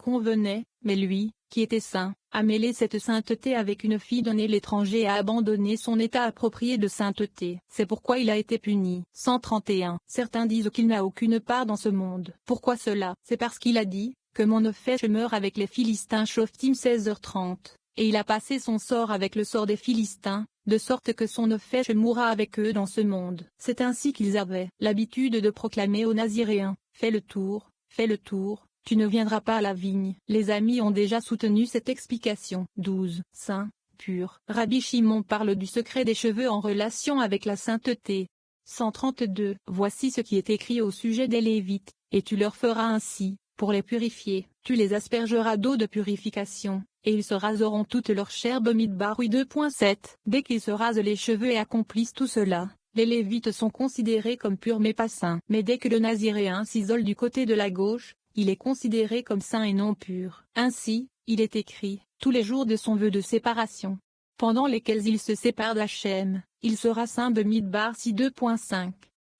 convenait, mais lui, qui était saint, a mêlé cette sainteté avec une fille donnée l'étranger et a abandonné son état approprié de sainteté. C'est pourquoi il a été puni. 131. Certains disent qu'il n'a aucune part dans ce monde. Pourquoi cela? C'est parce qu'il a dit, que mon Nephèche meurt avec les Philistins. Shoftim 16h30. Et il a passé son sort avec le sort des Philistins, de sorte que son Nephèche mourra avec eux dans ce monde. C'est ainsi qu'ils avaient l'habitude de proclamer aux Naziréens, fais le tour, tu ne viendras pas à la vigne. Les amis ont déjà soutenu cette explication. 12. Saint, pur. Rabbi Shimon parle du secret des cheveux en relation avec la sainteté. 132. Voici ce qui est écrit au sujet des Lévites, et tu leur feras ainsi, pour les purifier, tu les aspergeras d'eau de purification, et ils se raseront toute leur chair Bamidbar 2.7. Dès qu'ils se rasent les cheveux et accomplissent tout cela, les Lévites sont considérés comme purs mais pas saints. Mais dès que le Naziréen s'isole du côté de la gauche, il est considéré comme saint et non pur. Ainsi, il est écrit, tous les jours de son vœu de séparation, pendant lesquels il se sépare d'Hachem, il sera saint Bamidbar 2.5.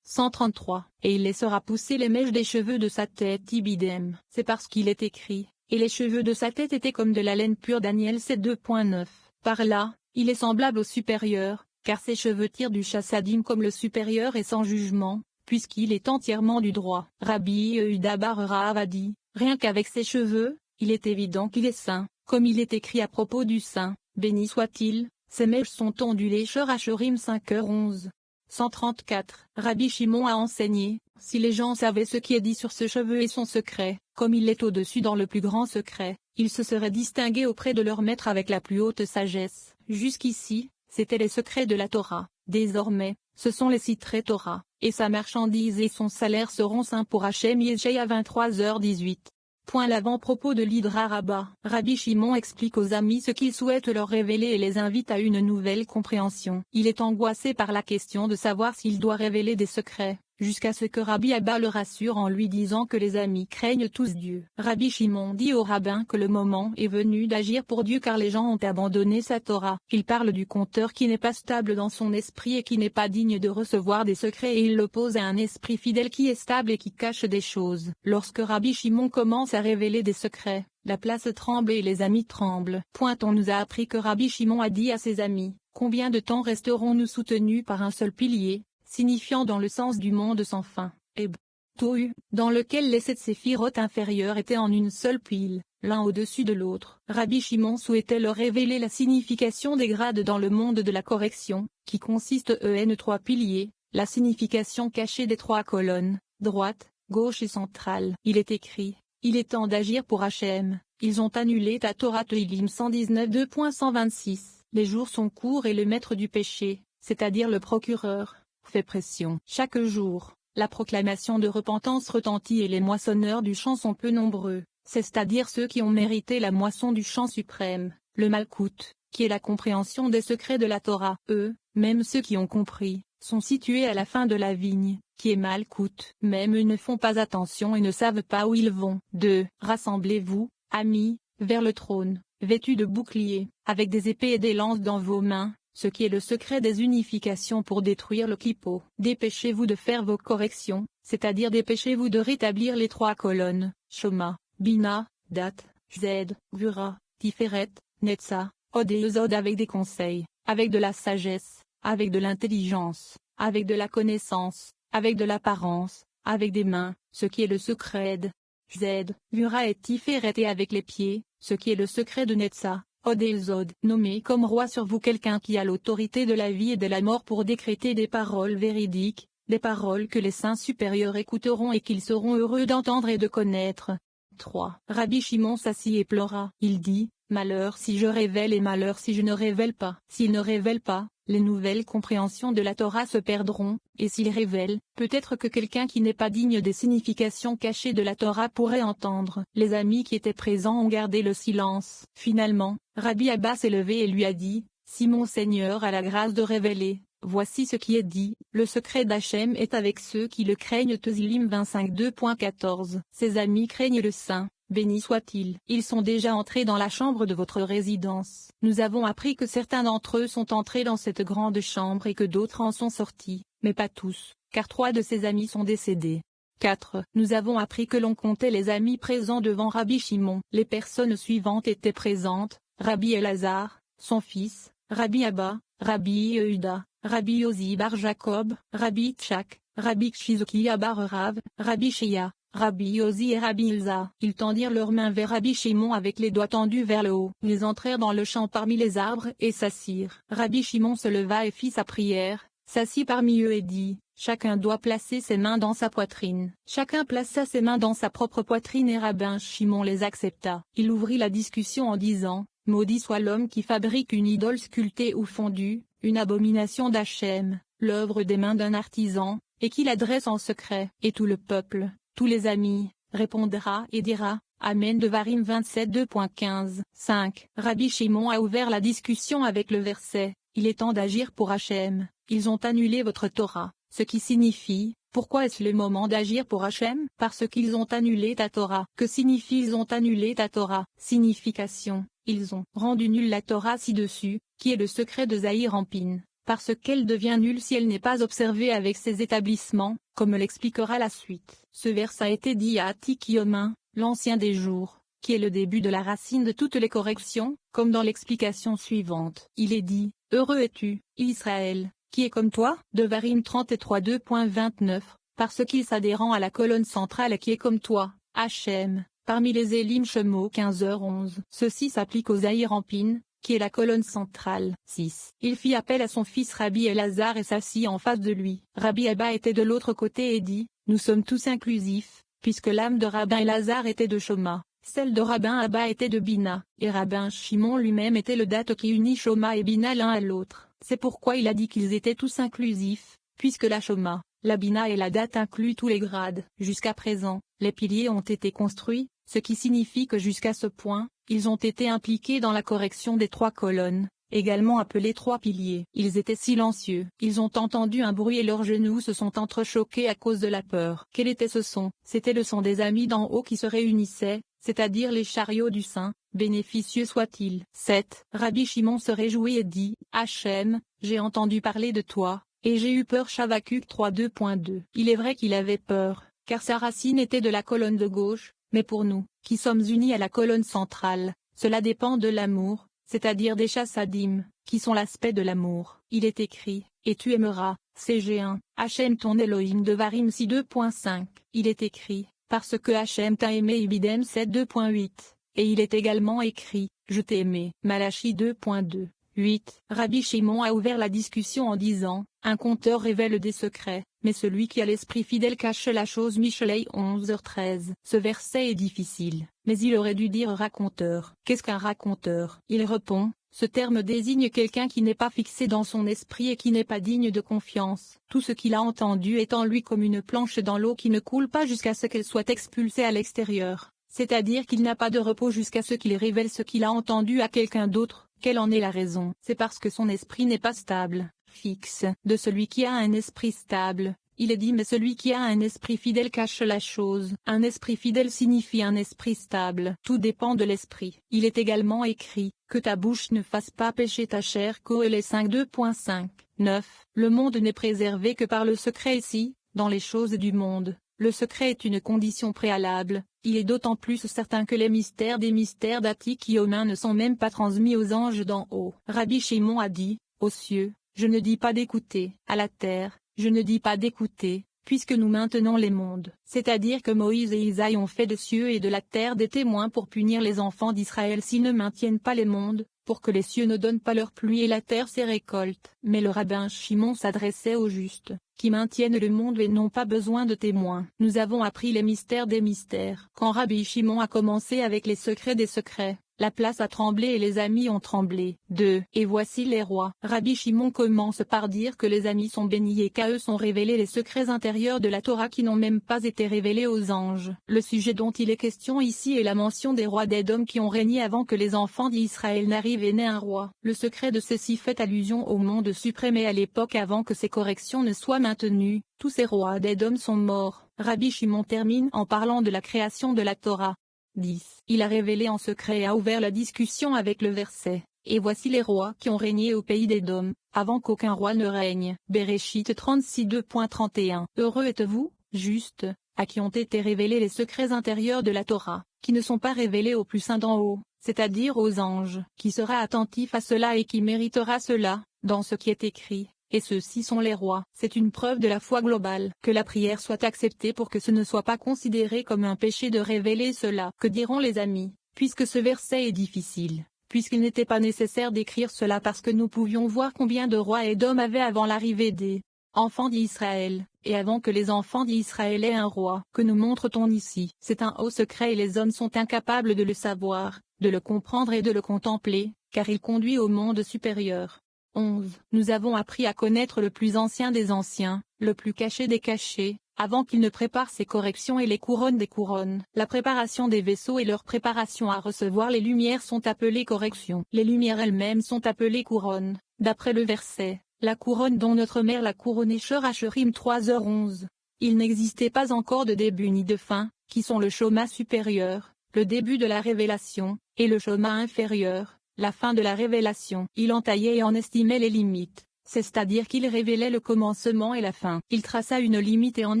133. Et il laissera pousser les mèches des cheveux de sa tête Ibidem. C'est parce qu'il est écrit, et les cheveux de sa tête étaient comme de la laine pure. Daniel 7.2. Par là, il est semblable au supérieur, car ses cheveux tirent du chassadim comme le supérieur est sans jugement, puisqu'il est entièrement du droit. Rabbi Yehuda bar Rahav a dit, rien qu'avec ses cheveux, il est évident qu'il est saint, comme il est écrit à propos du saint, béni soit-il, ses mèches sont ondulées. Shor Hashorim 5h11. 134. Rabbi Shimon a enseigné, si les gens savaient ce qui est dit sur ce cheveu et son secret, comme il est au-dessus dans le plus grand secret, ils se seraient distingués auprès de leur maître avec la plus haute sagesse. Jusqu'ici, c'étaient les secrets de la Torah. Désormais, ce sont les citrés Torah, et sa marchandise et son salaire seront saints pour Hachem. Yeshaïa 23h18. Point l'avant-propos de l'Hydra Rabbah. Rabbi Shimon explique aux amis ce qu'il souhaite leur révéler et les invite à une nouvelle compréhension. Il est angoissé par la question de savoir s'il doit révéler des secrets, jusqu'à ce que Rabbi Abba le rassure en lui disant que les amis craignent tous Dieu. Rabbi Shimon dit au rabbin que le moment est venu d'agir pour Dieu car les gens ont abandonné sa Torah. Il parle du conteur qui n'est pas stable dans son esprit et qui n'est pas digne de recevoir des secrets et il l'oppose à un esprit fidèle qui est stable et qui cache des choses. Lorsque Rabbi Shimon commence à révéler des secrets, la place tremble et les amis tremblent. On nous a appris que Rabbi Shimon a dit à ses amis, combien de temps resterons-nous soutenus par un seul pilier, signifiant dans le sens du monde sans fin, Eb. Tohu, dans lequel les 7 séphirotes inférieures étaient en une seule pile, l'un au-dessus de l'autre. Rabbi Shimon souhaitait leur révéler la signification des grades dans le monde de la correction, qui consiste en 3 piliers, la signification cachée des 3 colonnes, droite, gauche et centrale. Il est écrit, il est temps d'agir pour Hachem, ils ont annulé ta Torah Tehillim 119 2.126. Les jours sont courts et le maître du péché, c'est-à-dire le procureur, fait pression. Chaque jour, la proclamation de repentance retentit et les moissonneurs du champ sont peu nombreux, c'est-à-dire ceux qui ont mérité la moisson du champ suprême, le Malkout, qui est la compréhension des secrets de la Torah. Eux, même ceux qui ont compris, sont situés à la fin de la vigne, qui est Malkout. Même eux ne font pas attention et ne savent pas où ils vont. 2. Rassemblez-vous, amis, vers le trône, vêtus de boucliers, avec des épées et des lances dans vos mains, ce qui est le secret des unifications pour détruire le clipo. Dépêchez-vous de faire vos corrections, c'est-à-dire dépêchez-vous de rétablir les 3 colonnes, Shoma, Bina, Dat, Zed, Vura, Tiferet, Netza, Od et Ezod avec des conseils, avec de la sagesse, avec de l'intelligence, avec de la connaissance, avec de l'apparence, avec des mains, ce qui est le secret de Zed, Vura et Tiferet et avec les pieds, ce qui est le secret de Netza. Od et Ezod. Nommez comme roi sur vous quelqu'un qui a l'autorité de la vie et de la mort pour décréter des paroles véridiques, des paroles que les saints supérieurs écouteront et qu'ils seront heureux d'entendre et de connaître. 3. Rabbi Shimon s'assit et pleura. Il dit, malheur si je révèle et malheur si je ne révèle pas. S'il ne révèle pas, les nouvelles compréhensions de la Torah se perdront, et s'il révèle, peut-être que quelqu'un qui n'est pas digne des significations cachées de la Torah pourrait entendre. Les amis qui étaient présents ont gardé le silence. Finalement, Rabbi Abba s'est levé et lui a dit, si mon Seigneur a la grâce de révéler, voici ce qui est dit, le secret d'Hachem est avec ceux qui le craignent. Tehillim 25 2.14. Ses amis craignent le Saint. Béni soit-il. Ils sont déjà entrés dans la chambre de votre résidence. Nous avons appris que certains d'entre eux sont entrés dans cette grande chambre et que d'autres en sont sortis, mais pas tous, car 3 de ses amis sont décédés. 4. Nous avons appris que l'on comptait les amis présents devant Rabbi Shimon. Les personnes suivantes étaient présentes: Rabbi Elazar, son fils, Rabbi Abba, Rabbi Yehuda, Rabbi Yosi bar Jacob, Rabbi Tchak, Rabbi Chizoki bar Rav, Rabbi Shia, Rabbi Yosi et Rabbi Ilza. Ils tendirent leurs mains vers Rabbi Shimon avec les doigts tendus vers le haut. Ils entrèrent dans le champ parmi les arbres et s'assirent. Rabbi Shimon se leva et fit sa prière, s'assit parmi eux et dit: chacun doit placer ses mains dans sa poitrine. Chacun plaça ses mains dans sa propre poitrine et Rabbin Shimon les accepta. Il ouvrit la discussion en disant: maudit soit l'homme qui fabrique une idole sculptée ou fondue, une abomination d'Hachem, l'œuvre des mains d'un artisan, et qui l'adresse en secret. Et tout le peuple, tous les amis, répondra et dira: Amen. Devarim 27 2.15. 5. Rabbi Shimon a ouvert la discussion avec le verset: il est temps d'agir pour Hachem, ils ont annulé votre Torah. Ce qui signifie: pourquoi est-ce le moment d'agir pour Hachem? Parce qu'ils ont annulé ta Torah. Que signifie ils ont annulé ta Torah? Signification: ils ont rendu nulle la Torah ci-dessus, qui est le secret de Zahir Anpin, parce qu'elle devient nulle si elle n'est pas observée avec ses établissements, comme l'expliquera la suite. Ce vers a été dit à Atik Yomin, l'ancien des jours, qui est le début de la racine de toutes les corrections, comme dans l'explication suivante. Il est dit: heureux es-tu, Israël, qui est comme toi, Devarim 33 2.29, parce qu'il s'adhérent à la colonne centrale qui est comme toi, Hachem, parmi les Élim Shemo 15h11. Ceci s'applique aux Zahir Anpin, qui est la colonne centrale. 6. Il fit appel à son fils Rabbi Elazar et s'assit en face de lui. Rabbi Abba était de l'autre côté et dit: nous sommes tous inclusifs, puisque l'âme de Rabbin Elazar était de Shoma, celle de Rabbin Abba était de Bina, et Rabbin Shimon lui-même était le date qui unit Shoma et Bina l'un à l'autre. C'est pourquoi il a dit qu'ils étaient tous inclusifs, puisque la Shoma, la Bina et la date incluent tous les grades. Jusqu'à présent, les piliers ont été construits, ce qui signifie que jusqu'à ce point, ils ont été impliqués dans la correction des 3 colonnes, également appelées 3 piliers. Ils étaient silencieux. Ils ont entendu un bruit et leurs genoux se sont entrechoqués à cause de la peur. Quel était ce son? C'était le son des amis d'en haut qui se réunissaient, c'est-à-dire les chariots du Saint, bénéficieux soit-il. 7. Rabbi Shimon se réjouit et dit: Hachem, j'ai entendu parler de toi, et j'ai eu peur. Chavakuk 3 2.2. Il est vrai qu'il avait peur, car sa racine était de la colonne de gauche, mais pour nous, qui sommes unis à la colonne centrale, cela dépend de l'amour, c'est-à-dire des chassadim, qui sont l'aspect de l'amour. Il est écrit: et tu aimeras, CG1, Hachem ton Elohim. Devarim 6 2.5. Il est écrit: parce que Hachem t'a aimé. Ibidem 7 2.8. Et il est également écrit: je t'ai aimé. Malachi 2.2. 8. Rabbi Shimon a ouvert la discussion en disant: un conteur révèle des secrets, mais celui qui a l'esprit fidèle cache la chose. Michelei 11h13. Ce verset est difficile, mais il aurait dû dire raconteur. Qu'est-ce qu'un raconteur? Il répond: ce terme désigne quelqu'un qui n'est pas fixé dans son esprit et qui n'est pas digne de confiance. Tout ce qu'il a entendu est en lui comme une planche dans l'eau qui ne coule pas jusqu'à ce qu'elle soit expulsée à l'extérieur. C'est-à-dire qu'il n'a pas de repos jusqu'à ce qu'il révèle ce qu'il a entendu à quelqu'un d'autre. Quelle en est la raison? C'est parce que son esprit n'est pas stable, fixe. De celui qui a un esprit stable, il est dit: mais celui qui a un esprit fidèle cache la chose. Un esprit fidèle signifie un esprit stable. Tout dépend de l'esprit. Il est également écrit: que ta bouche ne fasse pas pécher ta chair. Kohélet 5 2.5. 9. Le monde n'est préservé que par le secret ici, dans les choses du monde. Le secret est une condition préalable. Il est d'autant plus certain que les mystères des mystères d'Atik Yomin ne sont même pas transmis aux anges d'en haut. Rabbi Shimon a dit: aux cieux, je ne dis pas d'écouter. À la terre, je ne dis pas d'écouter, puisque nous maintenons les mondes. C'est-à-dire que Moïse et Isaïe ont fait des cieux et de la terre des témoins pour punir les enfants d'Israël s'ils ne maintiennent pas les mondes, pour que les cieux ne donnent pas leur pluie et la terre ses récoltes. Mais le rabbin Shimon s'adressait aux justes, qui maintiennent le monde et n'ont pas besoin de témoins. Nous avons appris les mystères des mystères. Quand Rabbi Shimon a commencé avec les secrets des secrets, la place a tremblé et les amis ont tremblé. 2. Et voici les rois. Rabbi Shimon commence par dire que les amis sont bénis et qu'à eux sont révélés les secrets intérieurs de la Torah qui n'ont même pas été révélés aux anges. Le sujet dont il est question ici est la mention des rois d'Édom qui ont régné avant que les enfants d'Israël n'arrivent et n'aient un roi. Le secret de ceci fait allusion au monde suprême et à l'époque avant que ces corrections ne soient maintenues. Tous ces rois d'Édom sont morts. Rabbi Shimon termine en parlant de la création de la Torah. 10. Il a révélé en secret et a ouvert la discussion avec le verset: et voici les rois qui ont régné au pays d'Édom, avant qu'aucun roi ne règne. Bereshit 36 2.31. Heureux êtes-vous, justes, à qui ont été révélés les secrets intérieurs de la Torah, qui ne sont pas révélés au plus saint d'en haut, c'est-à-dire aux anges. Qui sera attentif à cela et qui méritera cela, dans ce qui est écrit, et ceux-ci sont les rois. C'est une preuve de la foi globale que la prière soit acceptée pour que ce ne soit pas considéré comme un péché de révéler cela. Que diront les amis, puisque ce verset est difficile? Puisqu'il n'était pas nécessaire d'écrire cela parce que nous pouvions voir combien de rois et d'hommes avaient avant l'arrivée des enfants d'Israël, et avant que les enfants d'Israël aient un roi. Que nous montre-t-on ici? C'est un haut secret et les hommes sont incapables de le savoir, de le comprendre et de le contempler, car il conduit au monde supérieur. 11. Nous avons appris à connaître le plus ancien des anciens, le plus caché des cachés, avant qu'il ne prépare ses corrections et les couronnes des couronnes. La préparation des vaisseaux et leur préparation à recevoir les lumières sont appelées corrections. Les lumières elles-mêmes sont appelées couronnes, d'après le verset, la couronne dont notre mère l'a couronnée. Shur-Hashurim 3h11. Il n'existait pas encore de début ni de fin, qui sont le Shoma supérieur, le début de la révélation, et le Shoma inférieur, la fin de la révélation. Il entaillait et en estimait les limites. C'est-à-dire qu'il révélait le commencement et la fin. Il traça une limite et en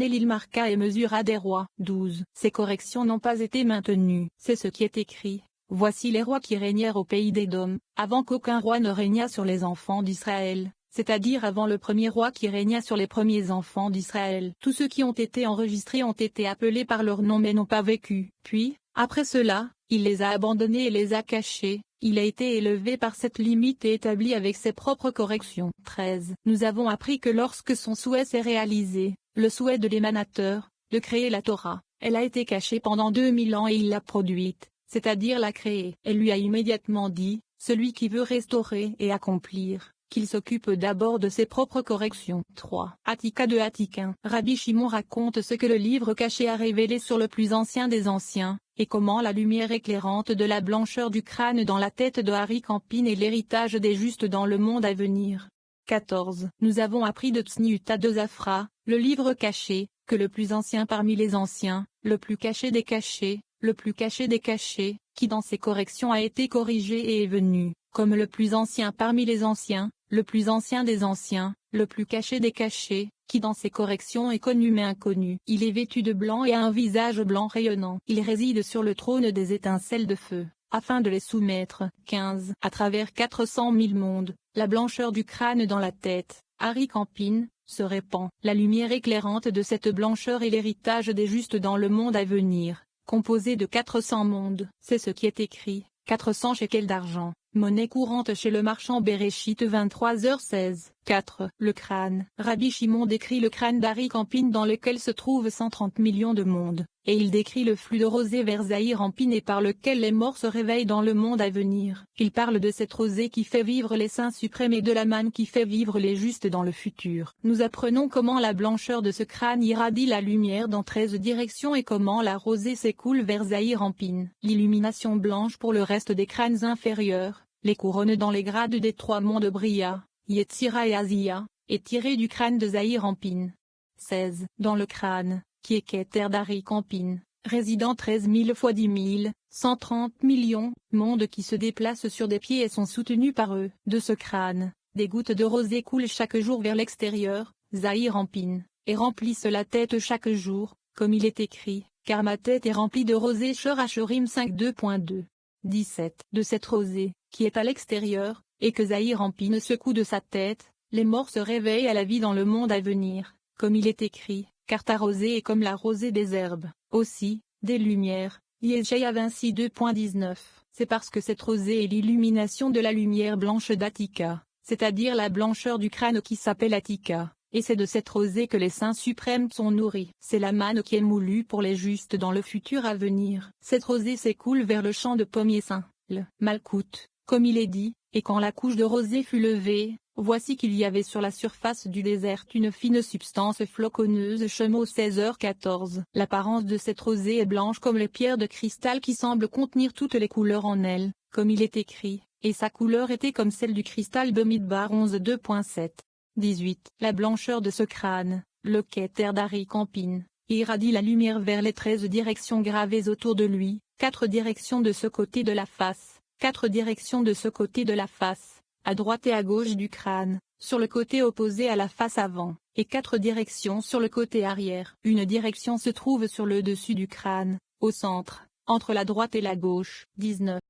elle il marqua et mesura des rois. 12. Ces corrections n'ont pas été maintenues. C'est ce qui est écrit. Voici les rois qui régnèrent au pays d'Édom, avant qu'aucun roi ne régnât sur les enfants d'Israël, c'est-à-dire avant le premier roi qui régna sur les premiers enfants d'Israël. Tous ceux qui ont été enregistrés ont été appelés par leur nom mais n'ont pas vécu. Puis, après cela, il les a abandonnés et les a cachés. Il a été élevé par cette limite et établi avec ses propres corrections. 13. Nous avons appris que lorsque son souhait s'est réalisé, le souhait de l'émanateur, de créer la Torah, elle a été cachée pendant 2000 ans et il l'a produite, c'est-à-dire l'a créée. Elle lui a immédiatement dit, celui qui veut restaurer et accomplir, qu'il s'occupe d'abord de ses propres corrections. 3. Attika de Attikin. Rabbi Shimon raconte ce que le livre caché a révélé sur le plus ancien des anciens, et comment la lumière éclairante de la blancheur du crâne dans la tête de Hari Campine est l'héritage des justes dans le monde à venir. 14. Nous avons appris de Tsniuta de Zafra, le livre caché, que le plus ancien parmi les anciens, le plus caché des cachés, le plus caché des cachés, qui dans ses corrections a été corrigé et est venu, comme le plus ancien parmi les anciens, le plus ancien des anciens, le plus caché des cachés, qui dans ses corrections est connu mais inconnu. Il est vêtu de blanc et a un visage blanc rayonnant. Il réside sur le trône des étincelles de feu, afin de les soumettre. 15. À travers 400 000 mondes, la blancheur du crâne dans la tête, Hari Campine, se répand. La lumière éclairante de cette blancheur est l'héritage des justes dans le monde à venir, composé de 400 mondes. C'est ce qui est écrit, 400 shekels d'argent. Monnaie courante chez le marchand Bereshit 23h16. 4. Le crâne. Rabbi Shimon décrit le crâne d'Hari Campine dans lequel se trouvent 130 millions de mondes, et il décrit le flux de rosée vers Zahir Ampine et par lequel les morts se réveillent dans le monde à venir. Il parle de cette rosée qui fait vivre les saints suprêmes et de la manne qui fait vivre les justes dans le futur. Nous apprenons comment la blancheur de ce crâne irradie la lumière dans 13 directions et comment la rosée s'écoule vers Zahir Ampine. L'illumination blanche pour le reste des crânes inférieurs, les couronnes dans les grades des 3 mondes Bria, Yetzira et Azia, est tirée du crâne de Zahir Ampine. 16. Dans le crâne, qui est Keter d'Hari Campine, résidant 13 000 fois 10 000, 130 millions, mondes qui se déplacent sur des pieds et sont soutenus par eux. De ce crâne, des gouttes de rosée coulent chaque jour vers l'extérieur, Zahir Ampine, et remplissent la tête chaque jour, comme il est écrit, car ma tête est remplie de rosée. Shur-Hashurim 5.2. 17. De cette rosée, qui est à l'extérieur, et que Zahir Ampine secoue de sa tête, les morts se réveillent à la vie dans le monde à venir, comme il est écrit, car ta rosée est comme la rosée des herbes. Aussi, des lumières, Yeshaïa 26.2.19. C'est parce que cette rosée est l'illumination de la lumière blanche d'Attika, c'est-à-dire la blancheur du crâne qui s'appelle Attika, et c'est de cette rosée que les saints suprêmes sont nourris. C'est la manne qui est moulue pour les justes dans le futur à venir. Cette rosée s'écoule vers le champ de pommiers saints, le Malkout, comme il est dit, et quand la couche de rosée fut levée, voici qu'il y avait sur la surface du désert une fine substance floconneuse. Shemot 16h14. L'apparence de cette rosée est blanche comme les pierres de cristal qui semblent contenir toutes les couleurs en elle, comme il est écrit, et sa couleur était comme celle du cristal. Bamidbar 11.2.7. 18. La blancheur de ce crâne, le Keter d'Hari Campine, irradie la lumière vers les 13 directions gravées autour de lui, 4 directions de ce côté de la face, 4 directions de ce côté de la face, à droite et à gauche du crâne, sur le côté opposé à la face avant, et 4 directions sur le côté arrière. Une direction se trouve sur le dessus du crâne, au centre, entre la droite et la gauche. 19.